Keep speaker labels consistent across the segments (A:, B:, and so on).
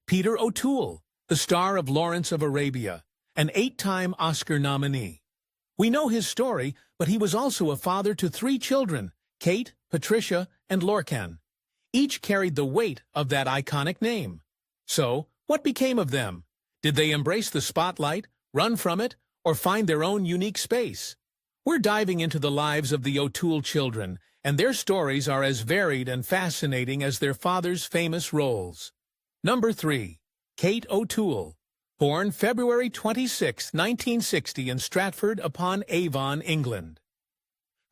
A: Peter O'Toole, the star of Lawrence of Arabia, an 8-time Oscar nominee. We know his story, but he was also a father to 3 children, Kate, Patricia, and Lorcan. Each carried the weight of that iconic name. So, what became of them? Did they embrace the spotlight, run from it, or find their own unique space? We're diving into the lives of the O'Toole children, and their stories are as varied and fascinating as their father's famous roles. Number 3. Kate O'Toole. Born February 26, 1960 in Stratford-upon-Avon, England.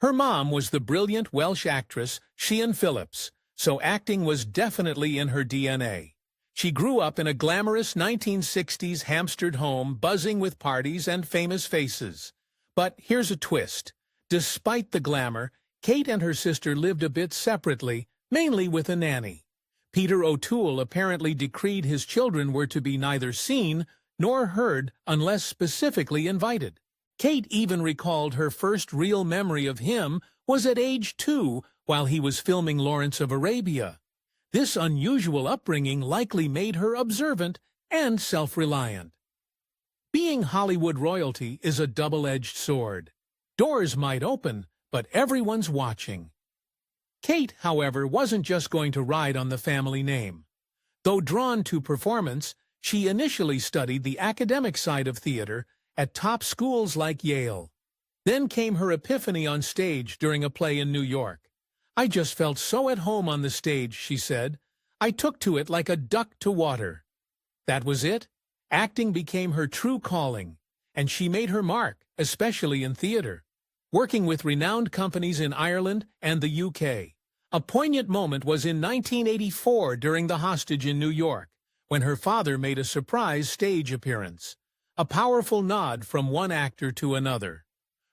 A: Her mom was the brilliant Welsh actress Siân Phillips, so acting was definitely in her DNA. She grew up in a glamorous 1960s Hampstead home buzzing with parties and famous faces. But here's a twist. Despite the glamour, Kate and her sister lived a bit separately, mainly with a nanny. Peter O'Toole apparently decreed his children were to be neither seen nor heard unless specifically invited. Kate even recalled her first real memory of him was at age 2 while he was filming Lawrence of Arabia. This unusual upbringing likely made her observant and self-reliant. Being Hollywood royalty is a double-edged sword. Doors might open, but everyone's watching. Kate, however, wasn't just going to ride on the family name. Though drawn to performance, she initially studied the academic side of theater at top schools like Yale. Then came her epiphany on stage during a play in New York. "I just felt so at home on the stage," she said. "I took to it like a duck to water." That was it. Acting became her true calling, and she made her mark, especially in theater, working with renowned companies in Ireland and the UK. A poignant moment was in 1984 during The Hostage in New York, when her father made a surprise stage appearance. A powerful nod from one actor to another.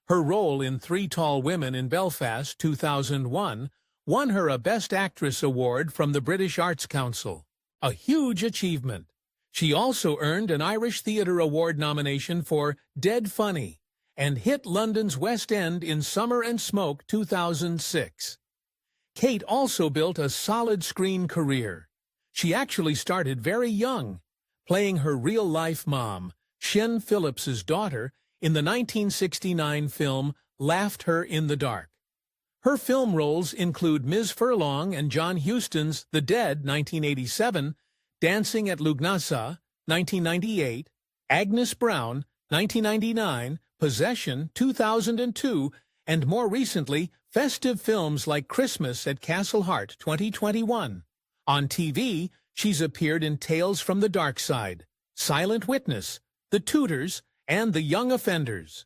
A: Her role in 3 Tall Women in Belfast, 2001, won her a Best Actress award from the British Arts Council. A huge achievement. She also earned an Irish Theatre Award nomination for Dead Funny and hit London's West End in Summer and Smoke, 2006. Kate also built a solid screen career. She actually started very young, playing her real-life mom, Siân Phillips's daughter, in the 1969 film Laughed Her in the Dark. Her film roles include Ms. Furlong and John Huston's The Dead, 1987, Dancing at Lughnasadh, 1998, Agnes Brown, 1999, Possession, 2002, and more recently, festive films like Christmas at Castle Heart, 2021. On TV, she's appeared in Tales from the Dark Side, Silent Witness, The Tutors, and The Young Offenders.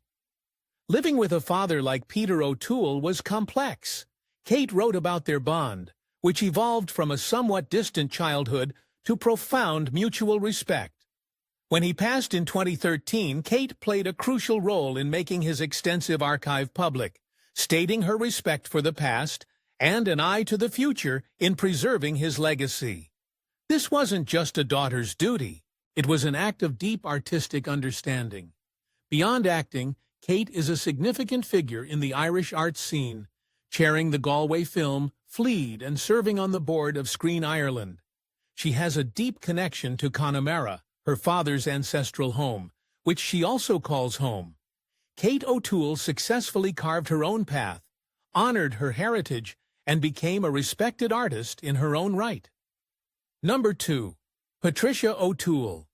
A: Living with a father like Peter O'Toole was complex. Kate wrote about their bond, which evolved from a somewhat distant childhood to profound mutual respect. When he passed in 2013, Kate played a crucial role in making his extensive archive public, stating her respect for the past and an eye to the future in preserving his legacy. This wasn't just a daughter's duty. It was an act of deep artistic understanding. Beyond acting, Kate is a significant figure in the Irish arts scene, chairing the Galway film Fleed and serving on the board of Screen Ireland. She has a deep connection to Connemara, her father's ancestral home, which she also calls home. Kate O'Toole successfully carved her own path, honored her heritage, and became a respected artist in her own right. Number 2. Patricia O'Toole.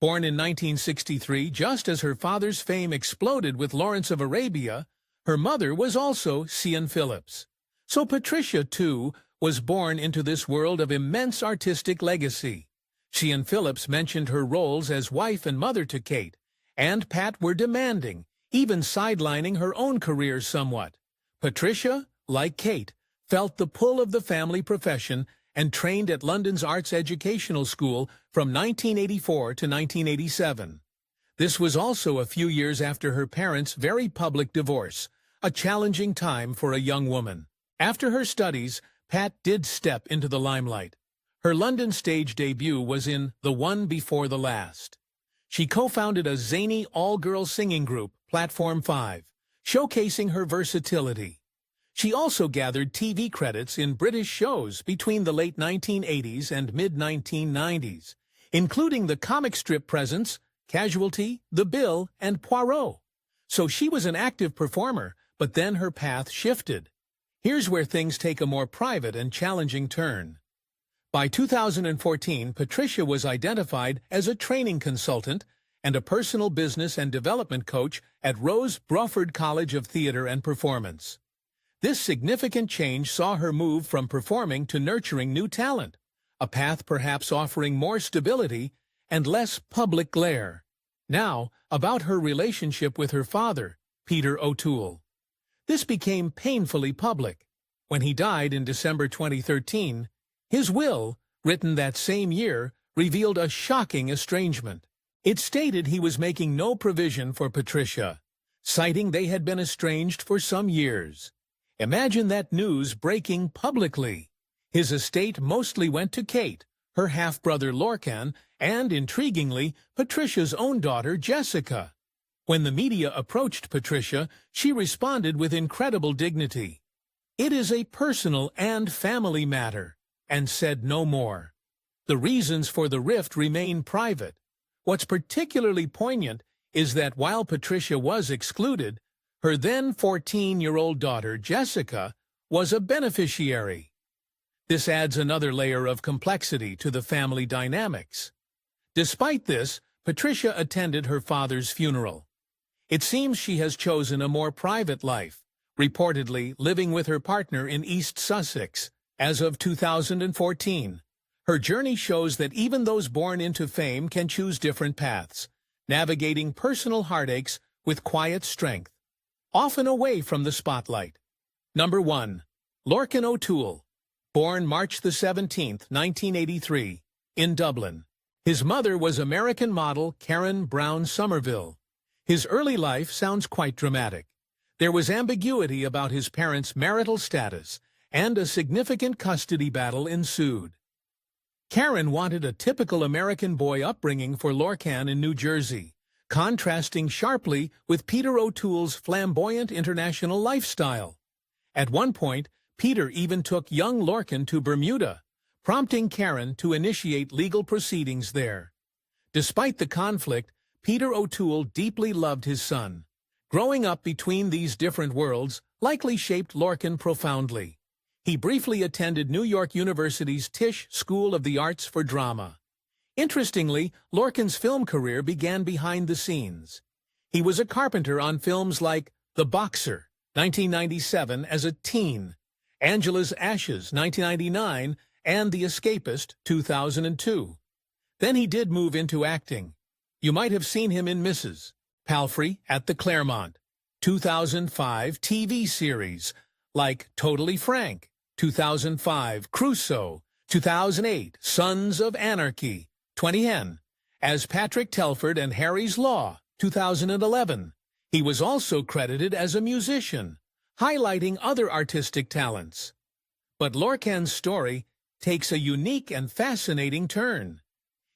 A: Born in 1963, just as her father's fame exploded with Lawrence of Arabia, her mother was also Siân Phillips. So Patricia, too, was born into this world of immense artistic legacy. Siân Phillips mentioned her roles as wife and mother to Kate, and Pat were demanding, even sidelining her own career somewhat. Patricia, like Kate, felt the pull of the family profession and trained at London's Arts Educational School from 1984 to 1987. This was also a few years after her parents' very public divorce, a challenging time for a young woman. After her studies, Pat did step into the limelight. Her London stage debut was in The One Before the Last. She co-founded a zany all-girl singing group, Platform 5, showcasing her versatility. She also gathered TV credits in British shows between the late 1980s and mid-1990s, including the comic strip presence, Casualty, The Bill, and Poirot. So she was an active performer, but then her path shifted. Here's where things take a more private and challenging turn. By 2014, Patricia was identified as a training consultant and a personal business and development coach at Rose Bruford College of Theatre and Performance. This significant change saw her move from performing to nurturing new talent, a path perhaps offering more stability and less public glare. Now, about her relationship with her father, Peter O'Toole. This became painfully public. When he died in December 2013, his will, written that same year, revealed a shocking estrangement. It stated he was making no provision for Patricia, citing they had been estranged for some years. Imagine that news breaking publicly. His estate mostly went to Kate, her half-brother Lorcan, and, intriguingly, Patricia's own daughter Jessica. When the media approached Patricia, she responded with incredible dignity. "It is a personal and family matter," and said no more. The reasons for the rift remain private. What's particularly poignant is that while Patricia was excluded, her then 14-year-old daughter, Jessica, was a beneficiary. This adds another layer of complexity to the family dynamics. Despite this, Patricia attended her father's funeral. It seems she has chosen a more private life, reportedly living with her partner in East Sussex as of 2014. Her journey shows that even those born into fame can choose different paths, navigating personal heartaches with quiet strength, often away from the spotlight. Number 1. Lorcan O'Toole, born March 17, 1983, in Dublin. His mother was American model Karen Brown Somerville. His early life sounds quite dramatic. There was ambiguity about his parents' marital status, and a significant custody battle ensued. Karen wanted a typical American boy upbringing for Lorcan in New Jersey, contrasting sharply with Peter O'Toole's flamboyant international lifestyle. At one point, Peter even took young Lorcan to Bermuda, prompting Karen to initiate legal proceedings there. Despite the conflict, Peter O'Toole deeply loved his son. Growing up between these different worlds likely shaped Lorcan profoundly. He briefly attended New York University's Tisch School of the Arts for Drama. Interestingly, Lorcan's film career began behind the scenes. He was a carpenter on films like The Boxer, 1997, as a teen, Angela's Ashes, 1999, and The Escapist, 2002. Then he did move into acting. You might have seen him in Mrs. Palfrey at the Claremont, 2005 TV series like Totally Frank, 2005, Crusoe, 2008, Sons of Anarchy, 2010, as Patrick Telford and Harry's Law, 2011. He was also credited as a musician, highlighting other artistic talents. But Lorcan's story takes a unique and fascinating turn.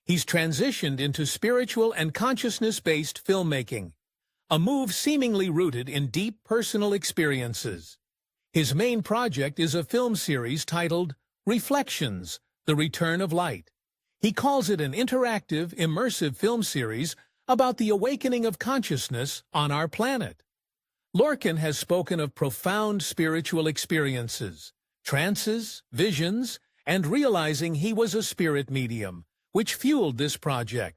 A: He's transitioned into spiritual and consciousness-based filmmaking, a move seemingly rooted in deep personal experiences. His main project is a film series titled Reflections, The Return of Light. He calls it an interactive, immersive film series about the awakening of consciousness on our planet. Lorcan has spoken of profound spiritual experiences, trances, visions, and realizing he was a spirit medium, which fueled this project.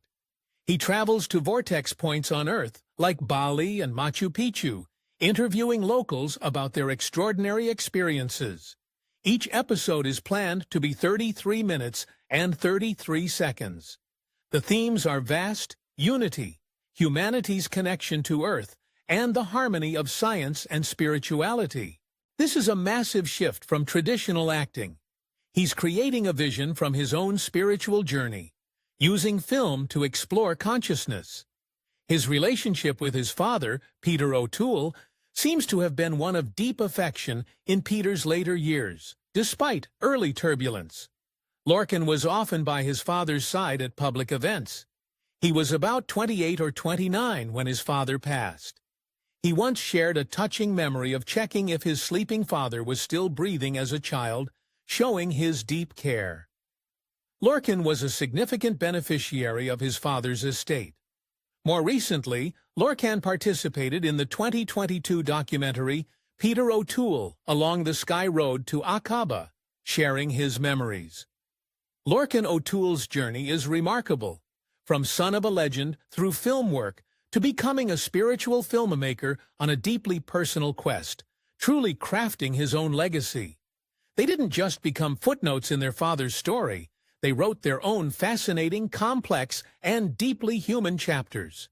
A: He travels to vortex points on Earth, like Bali and Machu Picchu, interviewing locals about their extraordinary experiences. Each episode is planned to be 33 minutes and 33 seconds. The themes are vast, unity, humanity's connection to Earth, and the harmony of science and spirituality. This is a massive shift from traditional acting. He's creating a vision from his own spiritual journey, using film to explore consciousness. His relationship with his father, Peter O'Toole, seems to have been one of deep affection in Peter's later years, despite early turbulence. Lorcan was often by his father's side at public events. He was about 28 or 29 when his father passed. He once shared a touching memory of checking if his sleeping father was still breathing as a child, showing his deep care. Lorcan was a significant beneficiary of his father's estate. More recently, Lorcan participated in the 2022 documentary Peter O'Toole Along the Sky Road to Aqaba, sharing his memories. Lorcan O'Toole's journey is remarkable. From son of a legend through film work to becoming a spiritual filmmaker on a deeply personal quest, truly crafting his own legacy. They didn't just become footnotes in their father's story. They wrote their own fascinating, complex, and deeply human chapters.